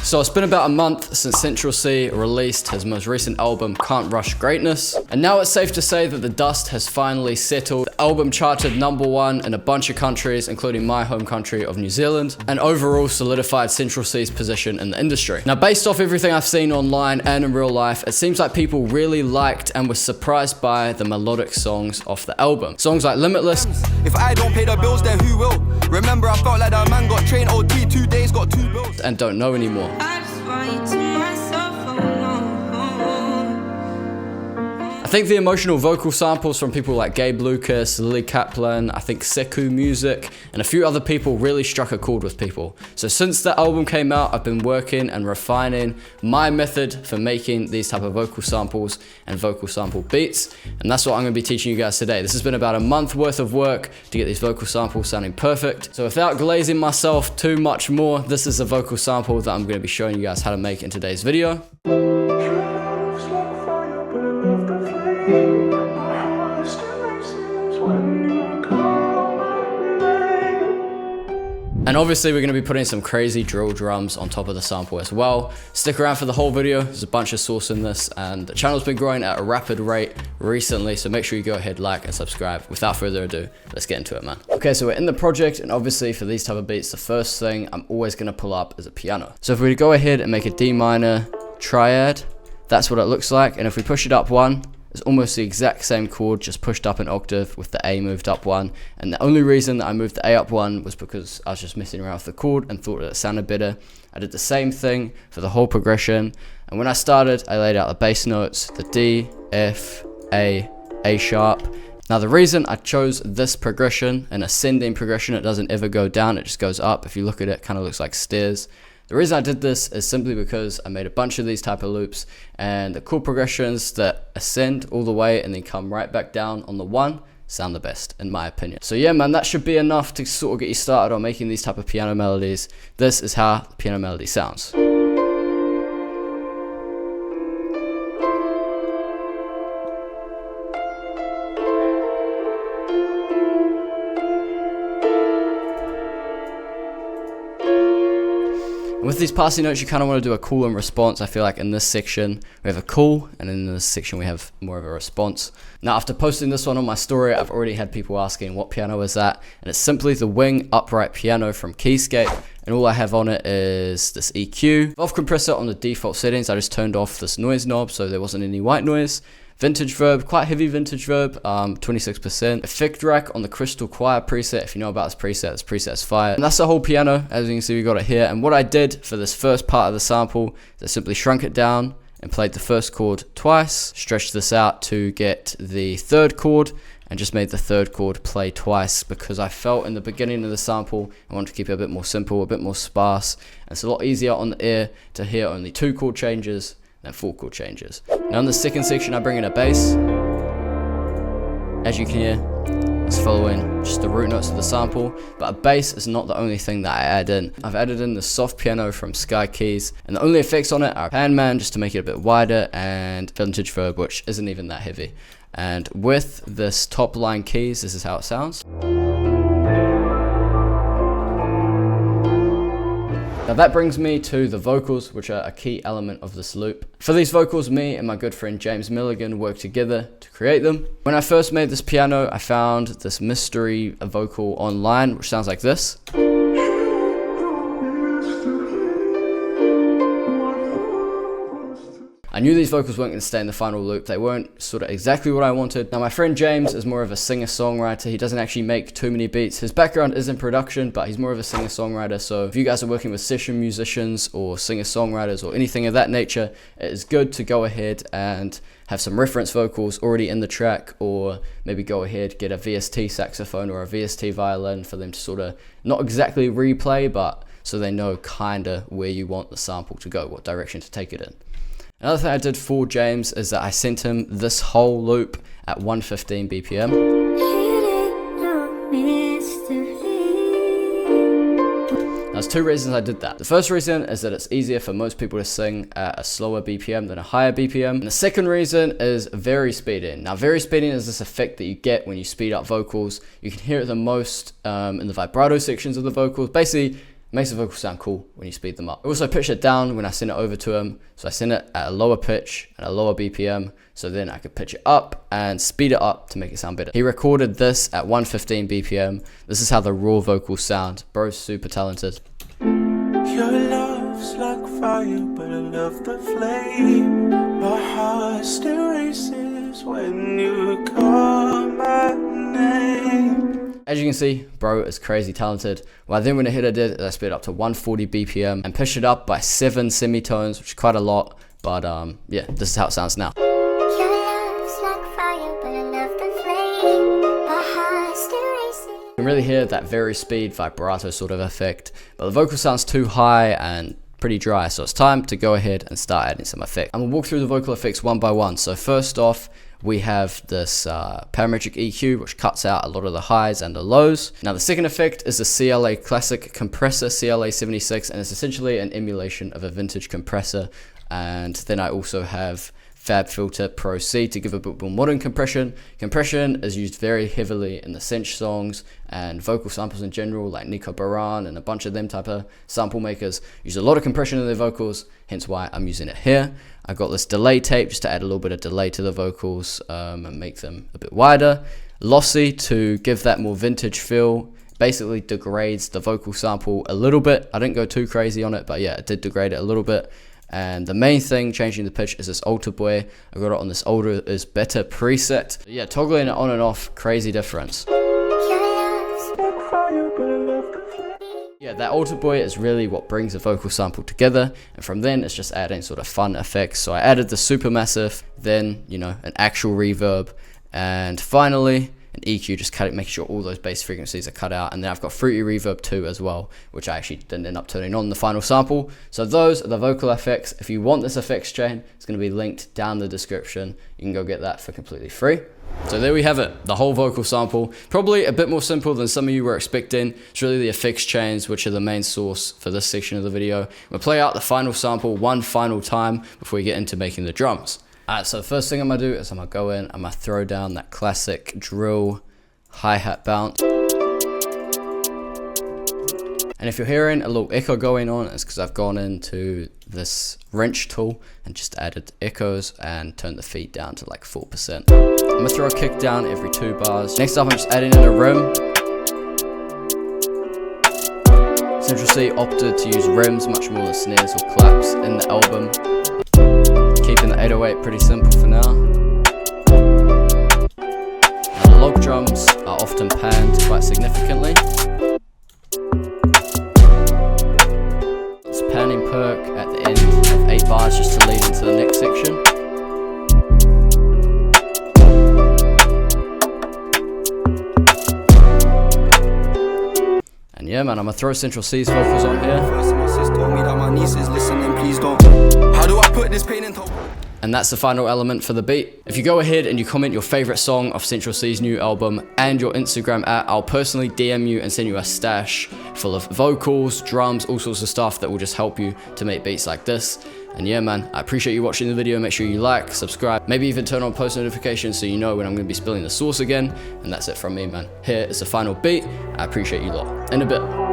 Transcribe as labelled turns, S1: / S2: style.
S1: So it's been about a month since Central C released his most recent album, Can't Rush Greatness. And now it's safe to say that the dust has finally settled. The album charted #1 in a bunch of countries, including my home country of New Zealand, and overall solidified Central C's position in the industry. Now, based off everything I've seen online and in real life, it seems like people really liked and were surprised by the melodic songs off the album. Songs like Limitless.
S2: If I don't pay the bills, then who will? Remember, I felt like that man got trained OT, 2 days, got 2 bills.
S1: And Don't Know Anymore. I think the emotional vocal samples from people like Gabe Lucas, Lily Kaplan, I think Seku Music, and a few other people really struck a chord with people. So since the album came out, I've been working and refining my method for making these type of vocal samples and vocal sample beats. And that's what I'm gonna be teaching you guys today. This has been about a month worth of work to get these vocal samples sounding perfect. So without glazing myself too much more, this is a vocal sample that I'm gonna be showing you guys how to make in today's video. And obviously we're going to be putting some crazy drill drums on top of the sample as well. Stick around for the whole video. There's a bunch of sauce in this, and the channel's been growing at a rapid rate recently, so make sure you go ahead, like and subscribe. Without further ado, let's get into it, man. Okay, so we're in the project, and obviously for these type of beats, the first thing I'm always going to pull up is a piano. So if we go ahead and make a D minor triad, that's what it looks like. And if we push it up 1, it's almost the exact same chord, just pushed up an octave with the A moved up 1. And the only reason that I moved the A up 1 was because I was just messing around with the chord and thought that it sounded better. I did the same thing for the whole progression. And when I started, I laid out the bass notes, the D, F, A sharp. Now the reason I chose this progression, an ascending progression, it doesn't ever go down, it just goes up. If you look at it, it kind of looks like stairs. The reason I did this is simply because I made a bunch of these type of loops, and the chord progressions that ascend all the way and then come right back down on the 1 sound the best, in my opinion. So yeah, man, that should be enough to sort of get you started on making these type of piano melodies. This is how the piano melody sounds. With these passing notes, you kind of want to do a call and response. I feel like in this section, we have a call, and in this section, we have more of a response. Now, after posting this one on my story, I've already had people asking what piano is that, and it's simply the Wing Upright Piano from Keyscape, and all I have on it is this EQ. Off compressor on the default settings, I just turned off this noise knob, so there wasn't any white noise. Vintage verb, quite heavy vintage verb, 26%. Effect rack on the Crystal Choir preset. If you know about this preset is fire. And that's the whole piano. As you can see, we got it here. And what I did for this first part of the sample is I simply shrunk it down and played the first chord twice, stretched this out to get the third chord, and just made the third chord play twice because I felt in the beginning of the sample I wanted to keep it a bit more simple, a bit more sparse. And it's a lot easier on the ear to hear only 2 chord changes than 4 chord changes. Now in the second section, I bring in a bass. As you can hear, it's following just the root notes of the sample, but a bass is not the only thing that I add in. I've added in the soft piano from Sky Keys, and the only effects on it are Pan Man, just to make it a bit wider, and Vintage Verb, which isn't even that heavy. And with this top line keys, this is how it sounds. Now that brings me to the vocals, which are a key element of this loop. For these vocals, me and my good friend James Milligan worked together to create them. When I first made this piano, I found this mystery vocal online, which sounds like this. I knew these vocals weren't going to stay in the final loop. They weren't sort of exactly what I wanted. Now my friend James is more of a singer-songwriter. He doesn't actually make too many beats. His background is in production, but he's more of a singer-songwriter. So if you guys are working with session musicians or singer-songwriters or anything of that nature, it is good to go ahead and have some reference vocals already in the track, or maybe go ahead, get a VST saxophone or a VST violin for them to sort of not exactly replay, but so they know kind of where you want the sample to go, what direction to take it in. Another thing I did for James is that I sent him this whole loop at 115 BPM. There's 2 reasons I did that. The first reason is that it's easier for most people to sing at a slower BPM than a higher BPM. And the second reason is very speeding. Now, very speeding is this effect that you get when you speed up vocals. You can hear it the most in the vibrato sections of the vocals. Basically, Makes the vocals sound cool when you speed them up. I also pitched it down when I sent it over to him. So I sent it at a lower pitch and a lower BPM. So then I could pitch it up and speed it up to make it sound better. He recorded this at 115 BPM. This is how the raw vocals sound. Bro's super talented.
S3: Your love's like fire, but I love the flame. My heart still races when you call my name.
S1: As you can see, bro is crazy talented. Well, then when I did, I sped it up to 140 BPM and pushed it up by 7 semitones, which is quite a lot. But yeah, this is how it sounds now.
S4: Your love's like fire, but I love the flame. My heart still races.
S1: You can really hear that very speed vibrato sort of effect, but the vocal sounds too high and pretty dry, so it's time to go ahead and start adding some effects. I'm gonna walk through the vocal effects one by one. So first off, we have this parametric EQ, which cuts out a lot of the highs and the lows. Now the second effect is the CLA Classic Compressor CLA 76, and it's essentially an emulation of a vintage compressor. And then I also have Fab Filter Pro C to give a bit more modern compression. Compression is used very heavily in the cench songs and vocal samples in general, like Nico Baran and a bunch of them type of sample makers use a lot of compression in their vocals, hence why I'm using it here. I got this delay tape just to add a little bit of delay to the vocals and make them a bit wider. Lossy to give that more vintage feel. Basically degrades the vocal sample a little bit. I didn't go too crazy on it, but yeah, it did degrade it a little bit. And the main thing changing the pitch is this alter boy. I got it on this older is better preset. Yeah, toggling it on and off, crazy difference. Yeah, that alter boy is really what brings the vocal sample together, and from then it's just adding sort of fun effects. So I added the supermassive, then you know, an actual reverb, and finally an EQ, just making sure all those bass frequencies are cut out. And then I've got Fruity Reverb 2 as well, which I actually didn't end up turning on the final sample. So those are the vocal effects. If you want this effects chain, it's going to be linked down the description. You can go get that for completely free. So there we have it, the whole vocal sample. Probably a bit more simple than some of you were expecting. It's really the effects chains which are the main source for this section of the video. We'll play out the final sample one final time before we get into making the drums. Alright, so the first thing I'm going to do is I'm going to go in, I'm going to throw down that classic drill hi-hat bounce. And if you're hearing a little echo going on, it's because I've gone into this wrench tool and just added echoes and turned the feed down to like 4%. I'm going to throw a kick down every 2 bars. Next up, I'm just adding in a rim. Central C opted to use rims much more than snares or claps in the album. Keeping the 808 pretty simple for now. Now the log drums are often panned quite significantly. It's panning perk at the end of 8 bars just to lead into the next section. And yeah man, I'm gonna throw Central C's vocals on here.
S2: First my sis told me that my niece is listening, please don't. How do I put this pain into?
S1: And that's the final element for the beat. If you go ahead and you comment your favorite song of Central C's new album and your Instagram I'll personally DM you and send you a stash full of vocals, drums, all sorts of stuff that will just help you to make beats like this. And yeah man, I appreciate you watching the video. Make sure you like, subscribe, maybe even turn on post notifications so you know when I'm going to be spilling the sauce again. And that's it from me man. Here is the final beat. I appreciate you lot. In a bit.